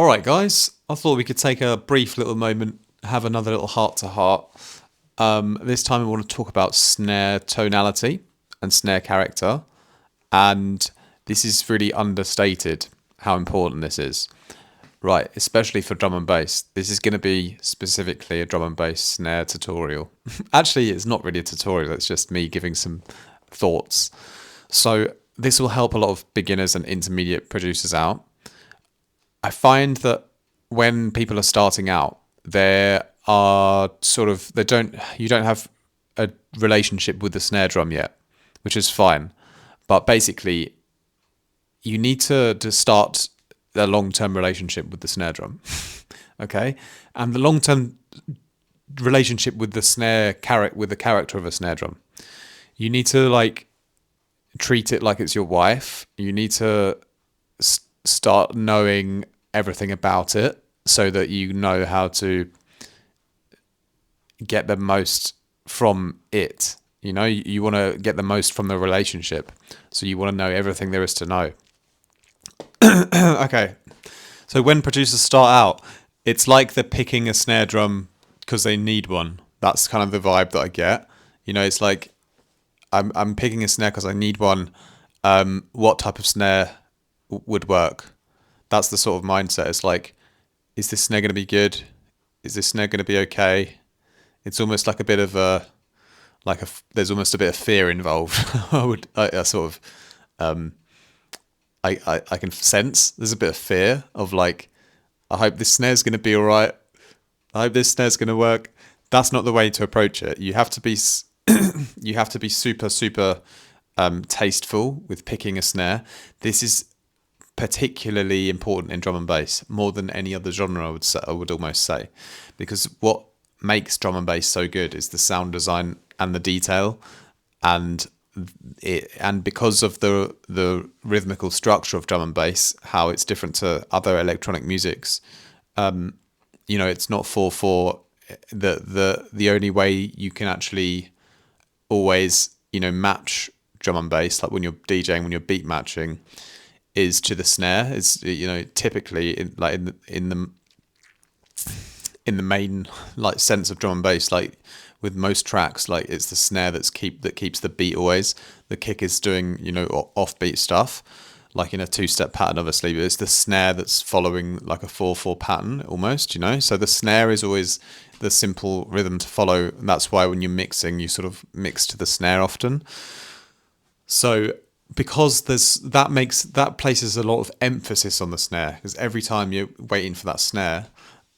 All right, guys, I thought we could take a brief little moment, have another little heart to heart. This time, I want to talk about snare tonality and snare character. And this is really understated how important this is. Right, especially for drum and bass. This is going to be specifically a drum and bass snare tutorial. Actually, it's not really a tutorial, it's just me giving some thoughts. So, this will help a lot of beginners and intermediate producers out. I find that when people are starting out, there are you don't have a relationship with the snare drum yet, which is fine. But basically, you need to start a long-term relationship with the snare drum. Okay? And the long-term relationship with the character of a snare drum. You need to treat it like it's your wife. You need to start knowing everything about it so that you know how to get the most from it. You know, you want to get the most from the relationship. So you want to know everything there is to know. Okay. So when producers start out, it's like they're picking a snare drum because they need one. That's kind of the vibe that I get. You know, it's like I'm picking a snare because I need one. What type of snare would work? That's the sort of mindset. It's like, is this snare going to be good? Is this snare going to be okay? It's almost like a bit of there's almost a bit of fear involved. I sort of, I can sense there's a bit of fear of like, I hope this snare's going to be all right. I hope this snare's going to work. That's not the way to approach it. You have to be, you have to be super, tasteful with picking a snare. This is particularly important in drum and bass, more than any other genre, I would almost say, because what makes drum and bass so good is the sound design and the detail, and because of the rhythmical structure of drum and bass, how it's different to other electronic musics. You know, it's not 4/4. The only way you can actually always, you know, match drum and bass, like when you're DJing, when you're beat matching, is to the snare. Is, you know, typically in the main like sense of drum and bass, like with most tracks, like it's the snare that keeps the beat always. The kick is doing, you know, offbeat stuff, like in a two-step pattern, obviously, but it's the snare that's following like a 4/4 pattern almost, you know. So the snare is always the simple rhythm to follow. And that's why when you're mixing, you sort of mix to the snare often. So because that places a lot of emphasis on the snare, because every time you're waiting for that snare,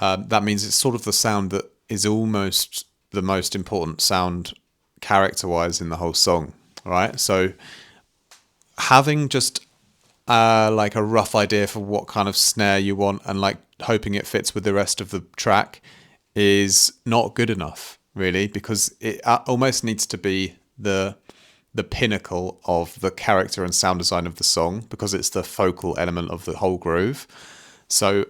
that means it's sort of the sound that is almost the most important sound character-wise in the whole song. All right, so having just like a rough idea for what kind of snare you want and like hoping it fits with the rest of the track is not good enough, really, because it almost needs to be the pinnacle of the character and sound design of the song, because it's the focal element of the whole groove. So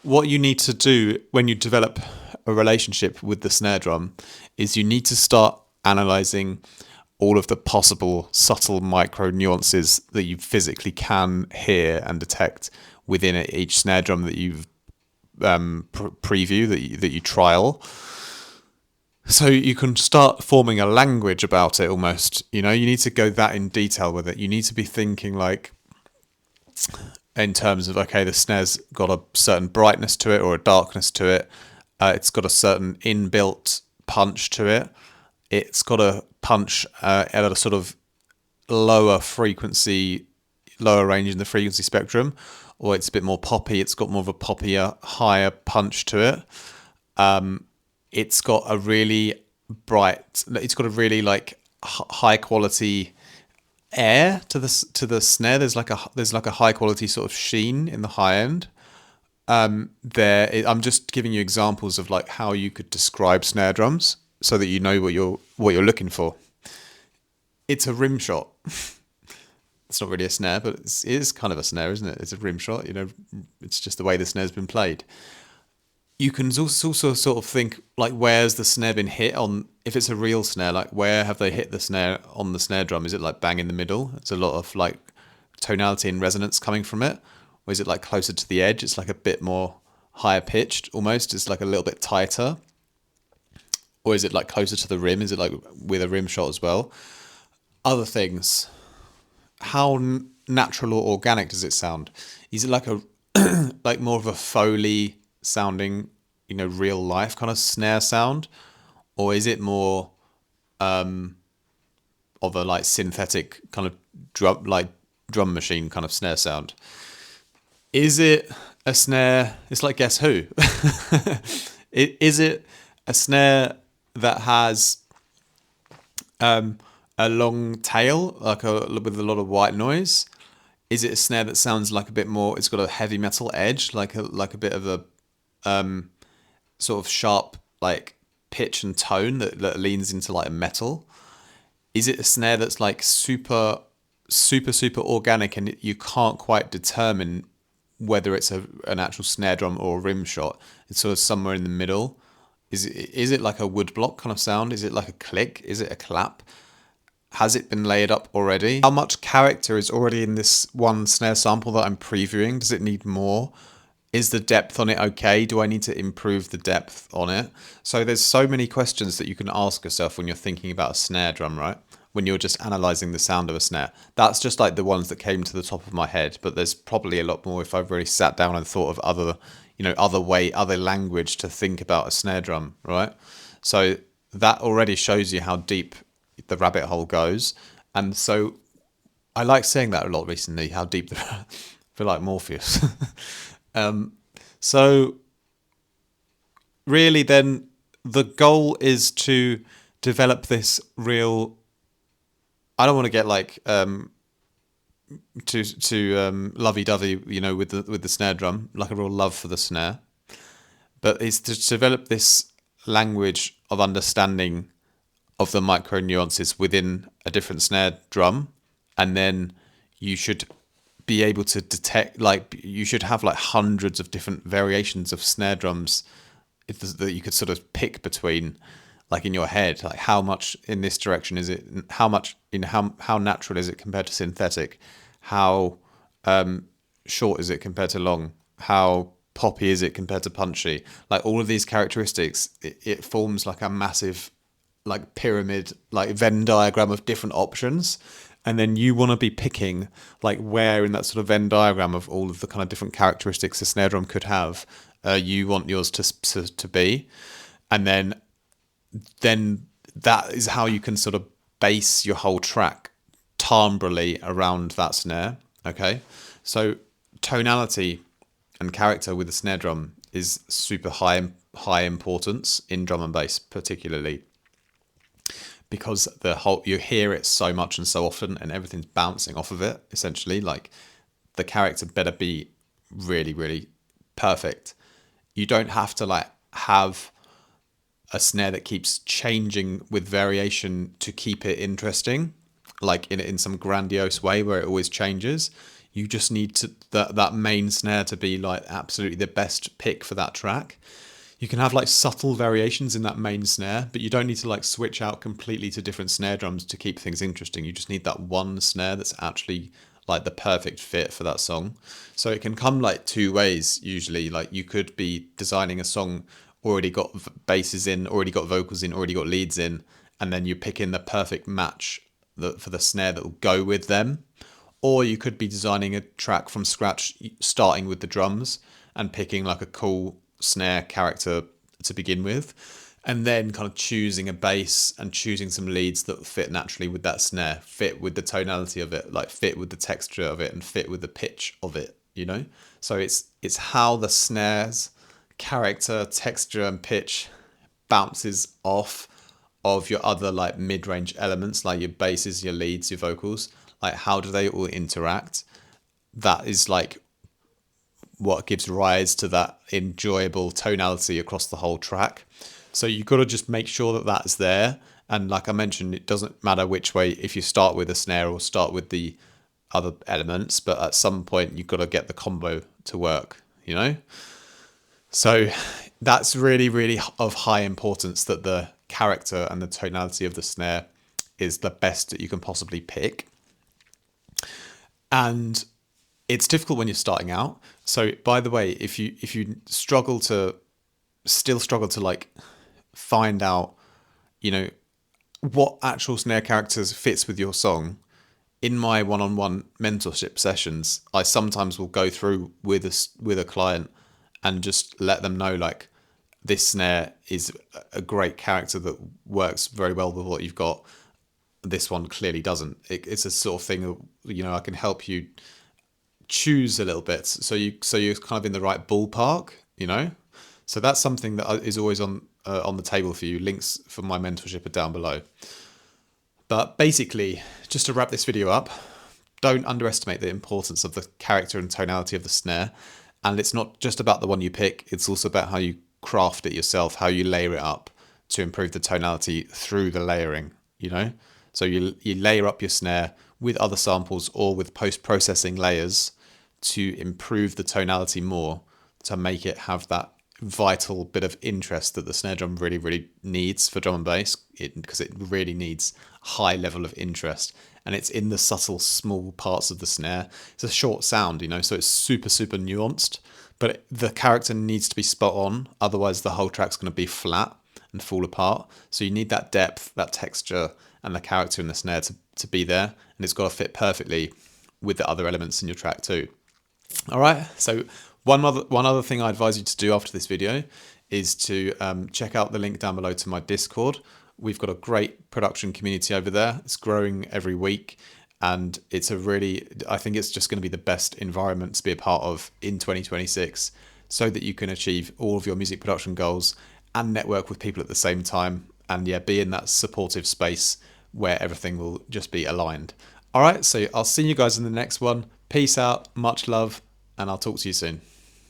what you need to do when you develop a relationship with the snare drum is you need to start analyzing all of the possible subtle micro nuances that you physically can hear and detect within each snare drum that you've preview, that you trial. So you can start forming a language about it almost. You know, you need to go that in detail with it. You need to be thinking like in terms of, okay, the snare's got a certain brightness to it or a darkness to it. It's got a certain inbuilt punch to it. It's got a punch at a sort of lower frequency, lower range in the frequency spectrum, or it's a bit more poppy. It's got more of a poppier, higher punch to it. It's got a really like high quality air to the snare. There's like a high quality sort of sheen in the high end. I'm just giving you examples of like how you could describe snare drums so that you know what you're looking for. It's a rim shot. It's not really a snare, but it is kind of a snare, isn't it? It's a rim shot. You know, it's just the way the snare's been played. You can also sort of think like, where's the snare been hit on? If it's a real snare, like where have they hit the snare on the snare drum? Is it like bang in the middle? It's a lot of like tonality and resonance coming from it, Or is it like closer to the edge? It's like a bit more higher pitched almost. It's like a little bit tighter. Or is it like closer to the rim? Is it like with a rim shot as well? Other things. How natural or organic does it sound? Is it like a like more of a Foley sounding, real life kind of snare sound, or is it more of a like synthetic kind of drum machine kind of snare sound? Is it a snare? It's like Guess Who. Is it a snare that has a long tail, with a lot of white noise? Is it a snare that sounds like a bit more? It's got a heavy metal edge, like a bit of a sort of sharp like pitch and tone that leans into like a metal. Is it a snare that's like super organic and you can't quite determine whether it's an actual snare drum or a rim shot? It's sort of somewhere in the middle. Is it like a woodblock kind of sound? Is it like a click? Is it a clap? Has it been layered up already? How much character is already in this one snare sample that I'm previewing? Does it need more? Is the depth on it okay? Do I need to improve the depth on it? So there's so many questions that you can ask yourself when you're thinking about a snare drum, right? When you're just analysing the sound of a snare. That's just like the ones that came to the top of my head, but there's probably a lot more if I've really sat down and thought of other language to think about a snare drum, right? So that already shows you how deep the rabbit hole goes. And so I like saying that a lot recently, how deep I feel like Morpheus. So really then the goal is to develop this real, I don't want to get like lovey-dovey, with the snare drum, like a real love for the snare, but it's to develop this language of understanding of the micro nuances within a different snare drum, and then you should be able to detect, like you should have like hundreds of different variations of snare drums that you could sort of pick between, like in your head, like how much in this direction is it, how much how natural is it compared to synthetic, how short is it compared to long, how poppy is it compared to punchy, like all of these characteristics, it forms like a massive like pyramid, like Venn diagram of different options. And then you want to be picking like where in that sort of Venn diagram of all of the kind of different characteristics a snare drum could have, you want yours to be. And then that is how you can sort of base your whole track timbrally around that snare. Okay. So tonality and character with the snare drum is super high importance in drum and bass, particularly because you hear it so much and so often and everything's bouncing off of it, essentially. Like the character better be really, really perfect. You don't have to like have a snare that keeps changing with variation to keep it interesting, like in some grandiose way where it always changes. You just need that main snare to be like absolutely the best pick for that track. You can have like subtle variations in that main snare, but you don't need to like switch out completely to different snare drums to keep things interesting. You just need that one snare that's actually like the perfect fit for that song. So it can come like two ways usually. Like you could be designing a song, already got basses in, already got vocals in, already got leads in, and then you pick in the perfect match for the snare that will go with them. Or you could be designing a track from scratch, starting with the drums and picking like a cool snare character to begin with, and then kind of choosing a bass and choosing some leads that fit naturally with that snare, fit with the tonality of it, like fit with the texture of it and fit with the pitch of it, So it's how the snare's character, texture and pitch bounces off of your other like mid-range elements, like your basses, your leads, your vocals. Like how do they all interact? That is like what gives rise to that enjoyable tonality across the whole track. So you've got to just make sure that that's there. And like I mentioned, it doesn't matter which way, if you start with a snare or start with the other elements, but at some point you've got to get the combo to work, So that's really, really of high importance, that the character and the tonality of the snare is the best that you can possibly pick. And It's difficult when you're starting out. So by the way, if you still struggle to like find out, you know, what actual snare characters fits with your song, in my one-on-one mentorship sessions, I sometimes will go through with a client and just let them know like this snare is a great character that works very well with what you've got. This one clearly doesn't. It's a sort of thing that, you know, I can help you choose a little bit so you're kind of in the right ballpark, you know. So that's something that is always on the table for you. Links for my mentorship are down below. But basically, just to wrap this video up, don't underestimate the importance of the character and tonality of the snare. And it's not just about the one you pick, it's also about how you craft it yourself, how you layer it up to improve the tonality through the layering, you know? So you layer up your snare with other samples or with post-processing layers to improve the tonality more, to make it have that vital bit of interest that the snare drum really, really needs for drum and bass, because it really needs high level of interest. And it's in the subtle, small parts of the snare. It's a short sound, you know, so it's super, super nuanced, but the character needs to be spot on. Otherwise, the whole track's going to be flat and fall apart. So you need that depth, that texture, and the character in the snare to be there. And it's got to fit perfectly with the other elements in your track too. All right, so one other thing I advise you to do after this video is to check out the link down below to my Discord. We've got a great production community over there. It's growing every week, and I think it's just going to be the best environment to be a part of in 2026, so that you can achieve all of your music production goals and network with people at the same time, and yeah, be in that supportive space where everything will just be aligned. All right, so I'll see you guys in the next one. Peace out, much love, and I'll talk to you soon.